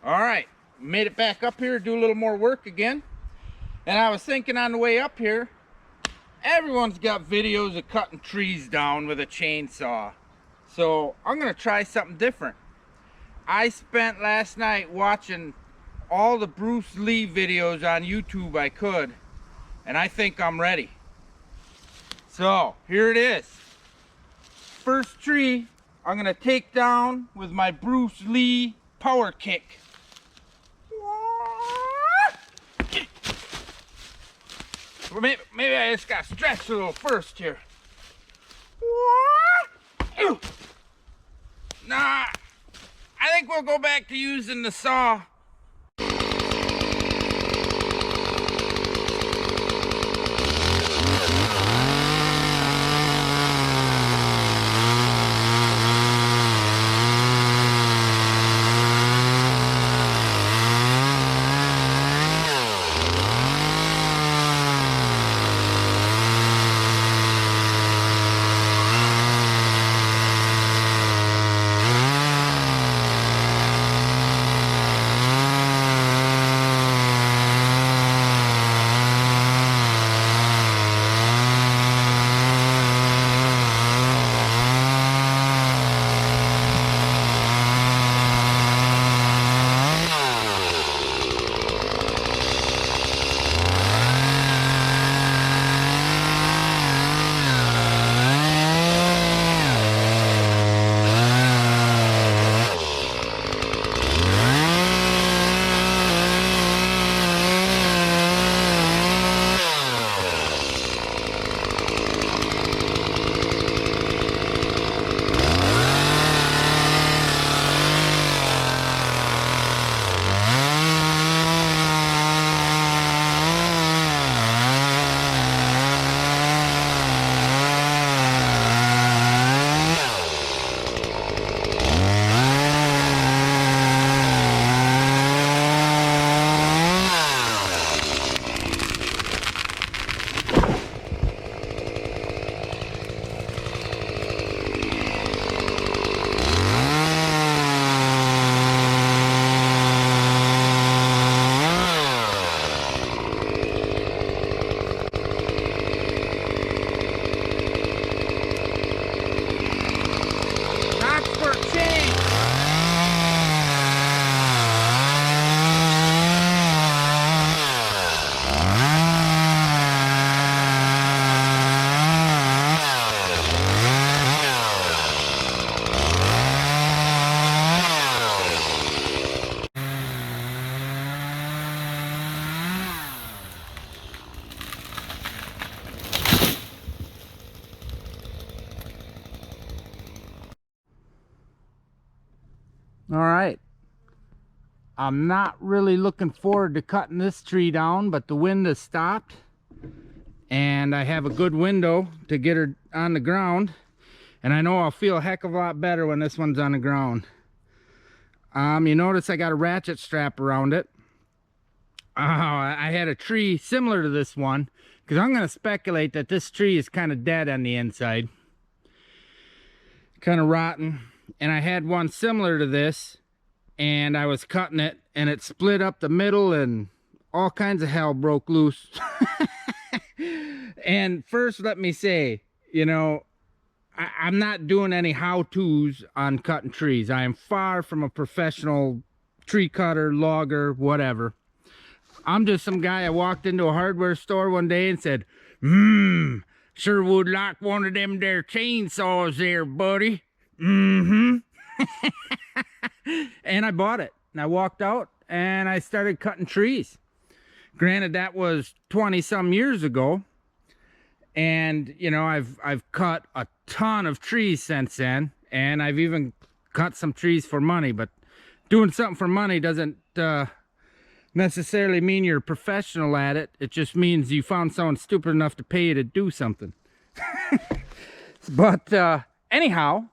All right, made it back up here, do a little more work again. And I was thinking on the way up here, everyone's got videos of cutting trees down with a chainsaw. So I'm gonna try something different. I spent last night watching all the Bruce Lee videos on YouTube I could, and I think I'm ready. So here it is. First tree I'm gonna take down with my Bruce Lee power kick. Maybe I just gotta stretch a little first here. Nah, I think we'll go back to using the saw. All right, I'm not really looking forward to cutting this tree down, but the wind has stopped and I have a good window to get her on the ground, and I know I'll feel a heck of a lot better when this one's on the ground. You notice I got a ratchet strap around it. I had a tree similar to this one, because I'm going to speculate that this tree is kind of dead on the inside, kind of rotten. And I had one similar to this, and I was cutting it, and it split up the middle, and all kinds of hell broke loose. And first, let me say, you know, I'm not doing any how-tos on cutting trees. I am far from a professional tree cutter, logger, whatever. I'm just some guy. I walked into a hardware store one day and said, sure would like one of them there chainsaws there, buddy. And I bought it, and I walked out and I started cutting trees. Granted, that was 20 some years ago, and you know, I've cut a ton of trees since then, and I've even cut some trees for money. But doing something for money doesn't necessarily mean you're a professional at it. It just means you found someone stupid enough to pay you to do something. But anyhow,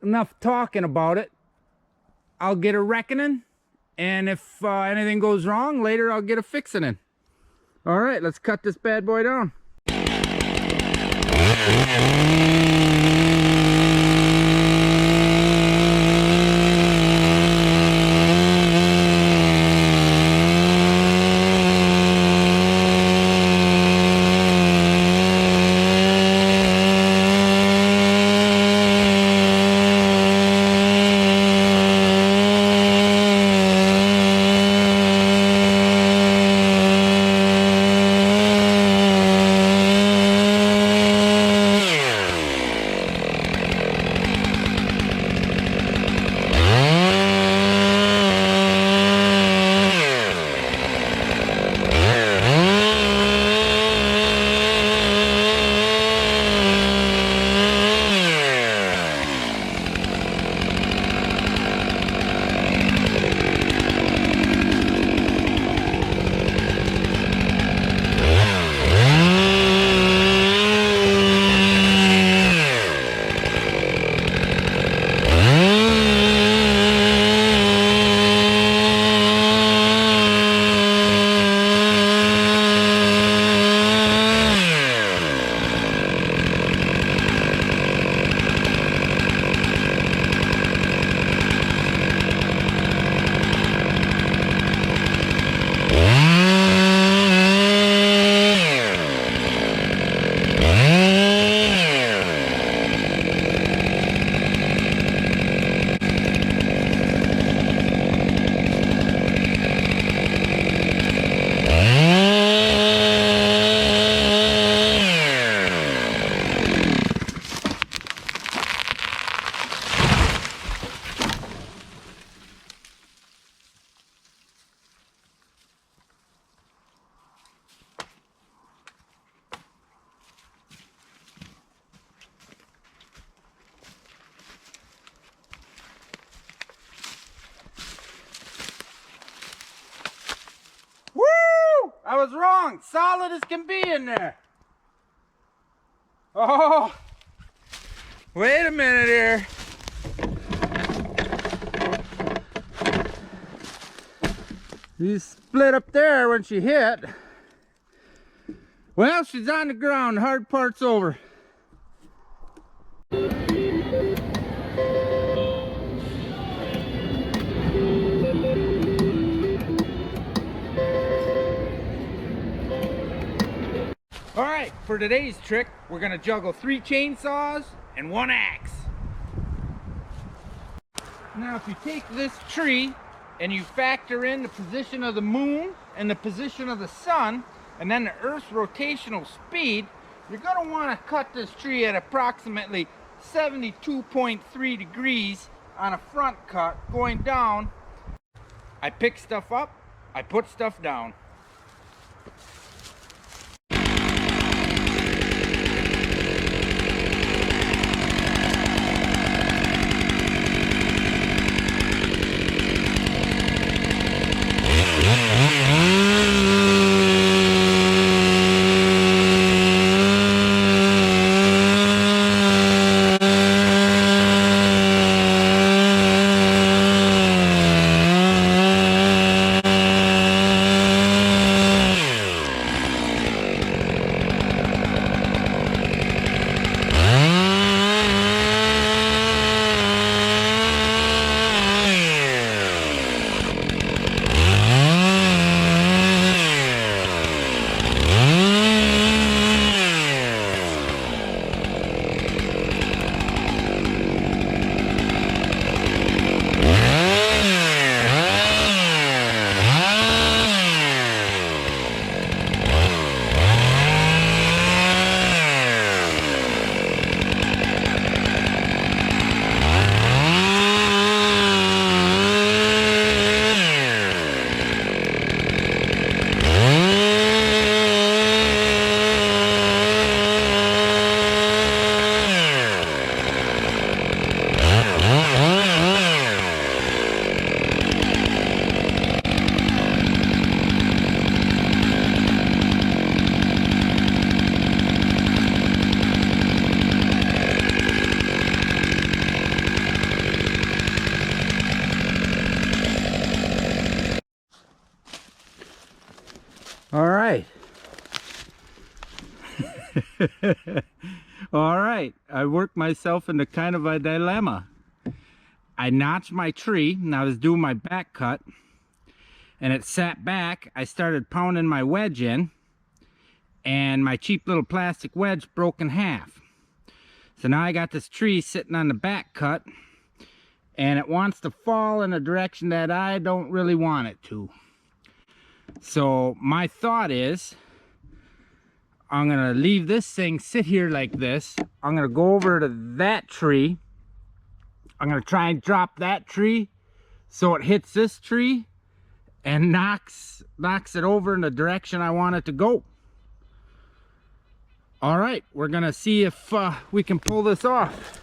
enough talking about it. I'll get a reckoning, and if anything goes wrong later, I'll get a fixing in. All right, let's cut this bad boy down. I was wrong. Solid as can be in there. Oh, wait a minute here. She split up there when she hit. Well, she's on the ground. The hard part's over. Alright, for today's trick, we're going to juggle 3 chainsaws and 1 axe. Now, if you take this tree and you factor in the position of the moon and the position of the sun, and then the Earth's rotational speed, you're going to want to cut this tree at approximately 72.3 degrees on a front cut going down. I pick stuff up, I put stuff down. All right. All right. I worked myself into kind of a dilemma. I notched my tree and I was doing my back cut, and it sat back. I started pounding my wedge in, and my cheap little plastic wedge broke in half. So now I got this tree sitting on the back cut, and it wants to fall in a direction that I don't really want it to. So my thought is, I'm gonna leave this thing sit here like this. I'm gonna go over to that tree. I'm gonna try and drop that tree so it hits this tree and knocks it over in the direction I want it to go. All right, we're gonna see if we can pull this off.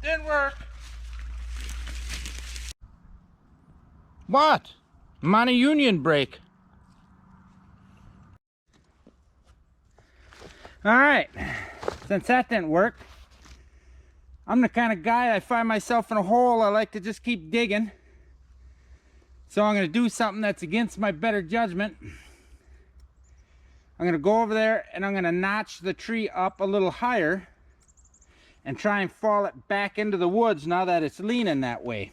Didn't work. What? I'm on a union break. Alright, since that didn't work, I'm the kind of guy, I find myself in a hole, I like to just keep digging. So I'm going to do something that's against my better judgment. I'm gonna go over there and I'm gonna notch the tree up a little higher and try and fall it back into the woods now that it's leaning that way.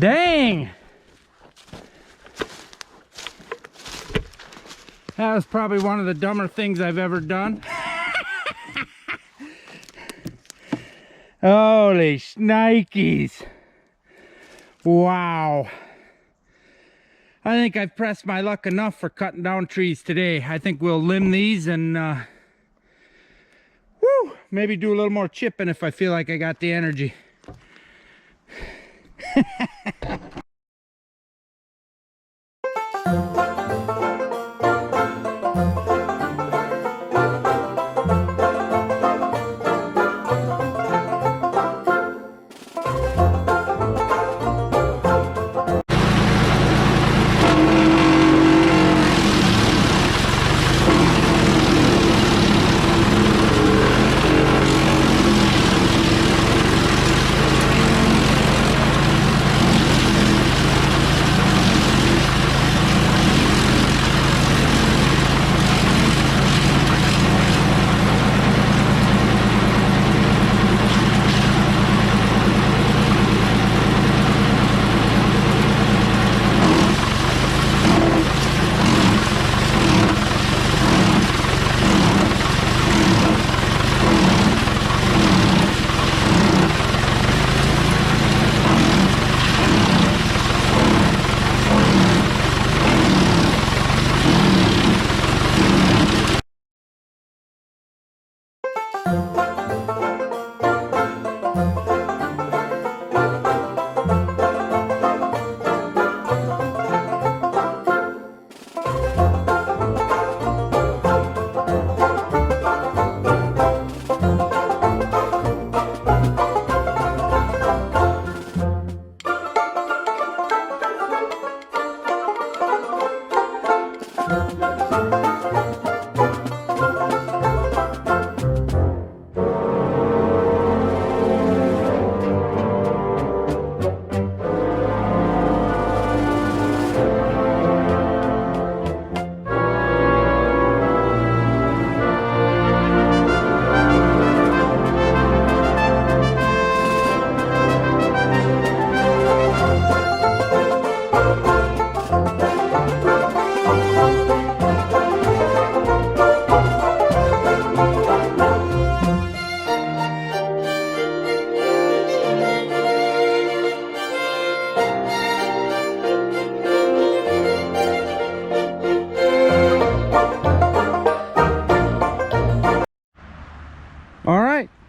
Dang! That was probably one of the dumber things I've ever done. Holy shnikes. Wow. I think I've pressed my luck enough for cutting down trees today. I think we'll limb these and maybe do a little more chipping if I feel like I got the energy.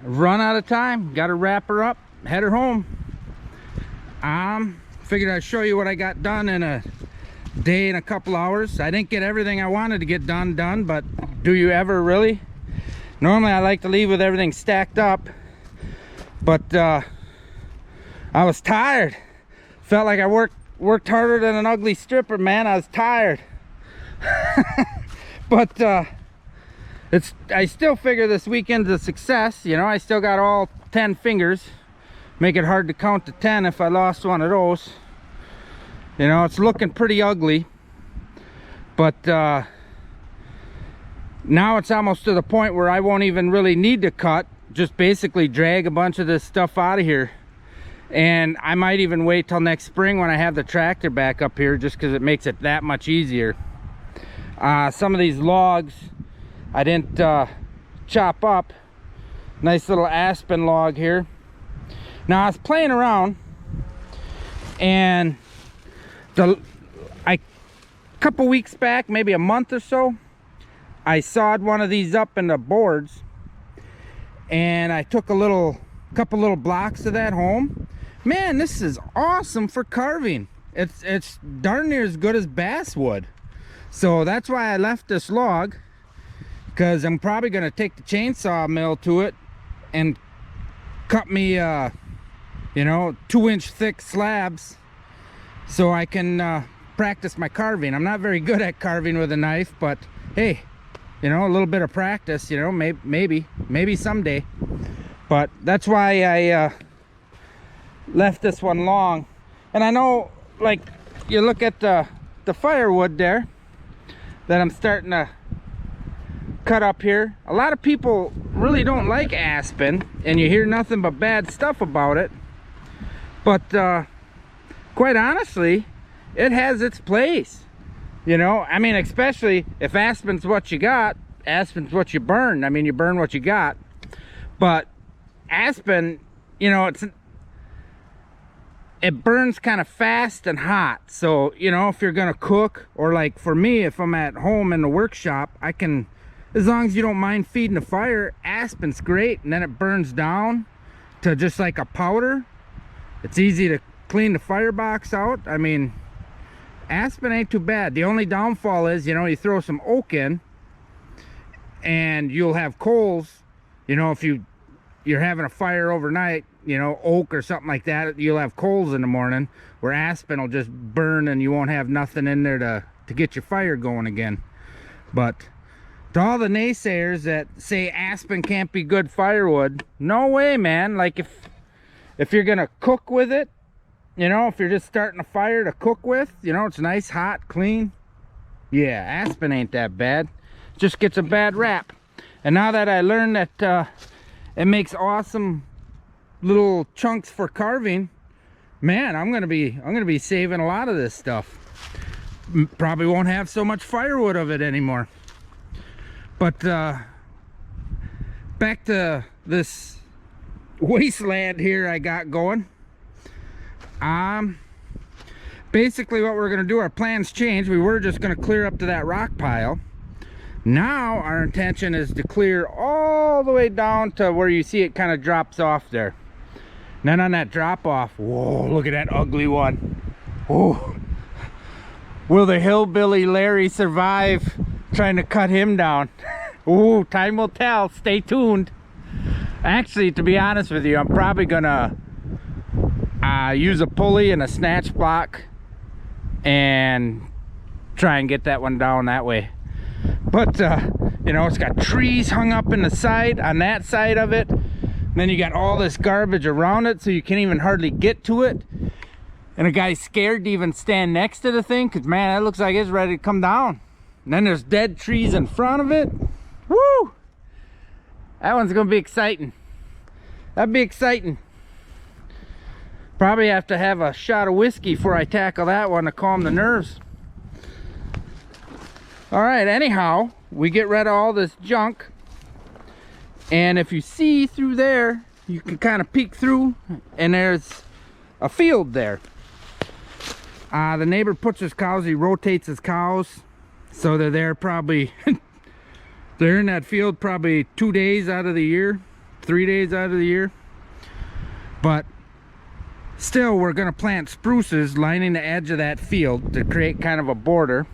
run out of time. Got to wrap her up, head her home. Figured I'd show you what I got done in a day and a couple hours. I didn't get everything I wanted to get done, but do you ever really? Normally I like to leave with everything stacked up, but I was tired. Felt like I worked harder than an ugly stripper, man. I was tired. But I still figure this weekend's a success. You know, I still got all 10 fingers. Make it hard to count to 10 if I lost one of those. You know, it's looking pretty ugly, but now it's almost to the point where I won't even really need to cut, just basically drag a bunch of this stuff out of here. And I might even wait till next spring when I have the tractor back up here, just because it makes it that much easier. Some of these logs I didn't chop up. Nice little aspen log here. Now I was playing around, and a couple weeks back, maybe a month or so, I sawed one of these up into boards, and I took a couple little blocks of that home. Man, this is awesome for carving. It's darn near as good as basswood. So that's why I left this log, because I'm probably going to take the chainsaw mill to it and cut me you know, 2-inch thick slabs, so I can practice my carving. I'm not very good at carving with a knife, but hey, you know, a little bit of practice, you know, maybe someday. But that's why I left this one long. And I know, like, you look at the firewood there that I'm starting to cut up here. A lot of people really don't like aspen, and you hear nothing but bad stuff about it. But quite honestly, it has its place. You know, I mean, especially if aspen's what you got, aspen's what you burn. I mean, you burn what you got. But aspen, you know, it burns kind of fast and hot. So, you know, if you're gonna cook, or like for me, if I'm at home in the workshop, I can, as long as you don't mind feeding the fire, aspen's great. And then it burns down to just like a powder. It's easy to clean the firebox out. I mean, aspen ain't too bad. The only downfall is, you know, you throw some oak in and you'll have coals. You know, if you're having a fire overnight, you know, oak or something like that, you'll have coals in the morning, where aspen will just burn and you won't have nothing in there to get your fire going again. But to all the naysayers that say aspen can't be good firewood, no way, man. Like, if you're gonna cook with it, you know, if you're just starting a fire to cook with, you know, it's nice, hot, clean. Yeah, aspen ain't that bad. It just gets a bad rap. And now that I learned that it makes awesome little chunks for carving, man, I'm gonna be saving a lot of this stuff. Probably won't have so much firewood of it anymore. But back to this wasteland here I got going. Basically what we're gonna do, our plans changed. We were just gonna clear up to that rock pile. Now our intention is to clear all the way down to where you see it kind of drops off there. And then on that drop off, whoa, look at that ugly one. Oh, will the hillbilly Larry survive trying to cut him down? Oh, time will tell. Stay tuned. Actually, to be honest with you, I'm probably gonna use a pulley and a snatch block and try and get that one down that way. But you know, it's got trees hung up in the side, on that side of it, and then you got all this garbage around it, so you can't even hardly get to it. And a guy's scared to even stand next to the thing, because man, that looks like it's ready to come down. And then there's dead trees in front of it. Woo! That one's gonna be exciting. That'd be exciting. Probably have to have a shot of whiskey before I tackle that one to calm the nerves. All right, anyhow, we get rid of all this junk. And if you see through there, you can kind of peek through, and there's a field there. The neighbor puts his cows, he rotates his cows, so they're there probably, they're in that field probably 2 days out of the year. 3 days out of the year. But still, we're gonna plant spruces lining the edge of that field to create kind of a border.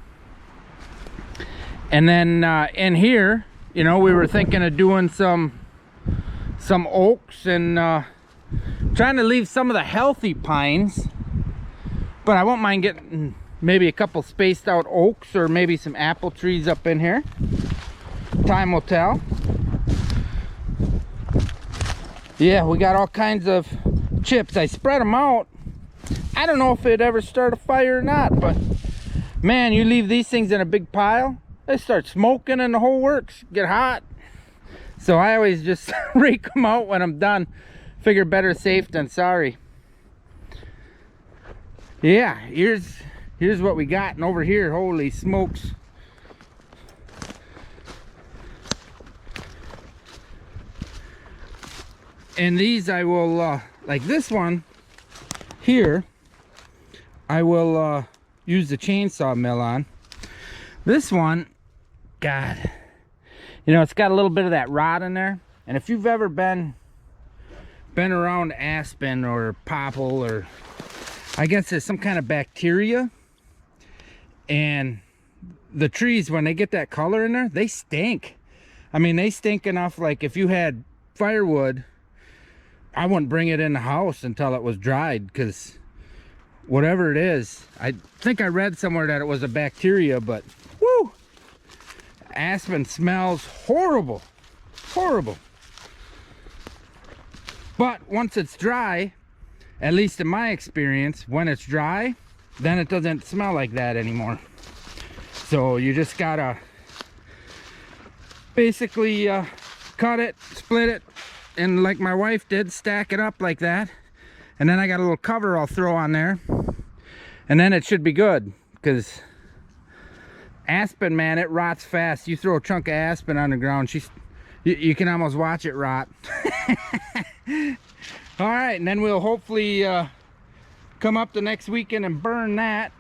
And then in here, you know, we were thinking of doing some oaks and trying to leave some of the healthy pines, but I won't mind getting maybe a couple spaced out oaks or maybe some apple trees up in here. Time will tell. Yeah, we got all kinds of chips. I spread them out. I don't know if it'd ever start a fire or not, but man, you leave these things in a big pile, they start smoking and the whole works, get hot. So I always just rake them out when I'm done. Figure better safe than sorry. Yeah, here's what we got, and over here, holy smokes. And these I will, like this one here, I will use the chainsaw mill on. This one, God, you know, it's got a little bit of that rot in there. And if you've ever been around aspen or popple, or I guess there's some kind of bacteria, and the trees, when they get that color in there, they stink. I mean, they stink enough, like if you had firewood, I wouldn't bring it in the house until it was dried, because whatever it is, I think I read somewhere that it was a bacteria, but whoo, aspen smells horrible, horrible. But once it's dry, at least in my experience, when it's dry, then it doesn't smell like that anymore. So you just gotta basically cut it, split it, and like my wife did, stack it up like that. And then I got a little cover I'll throw on there, and then it should be good, because aspen, man, it rots fast. You throw a chunk of aspen on the ground, you can almost watch it rot. All right, and then we'll hopefully come up the next weekend and burn that.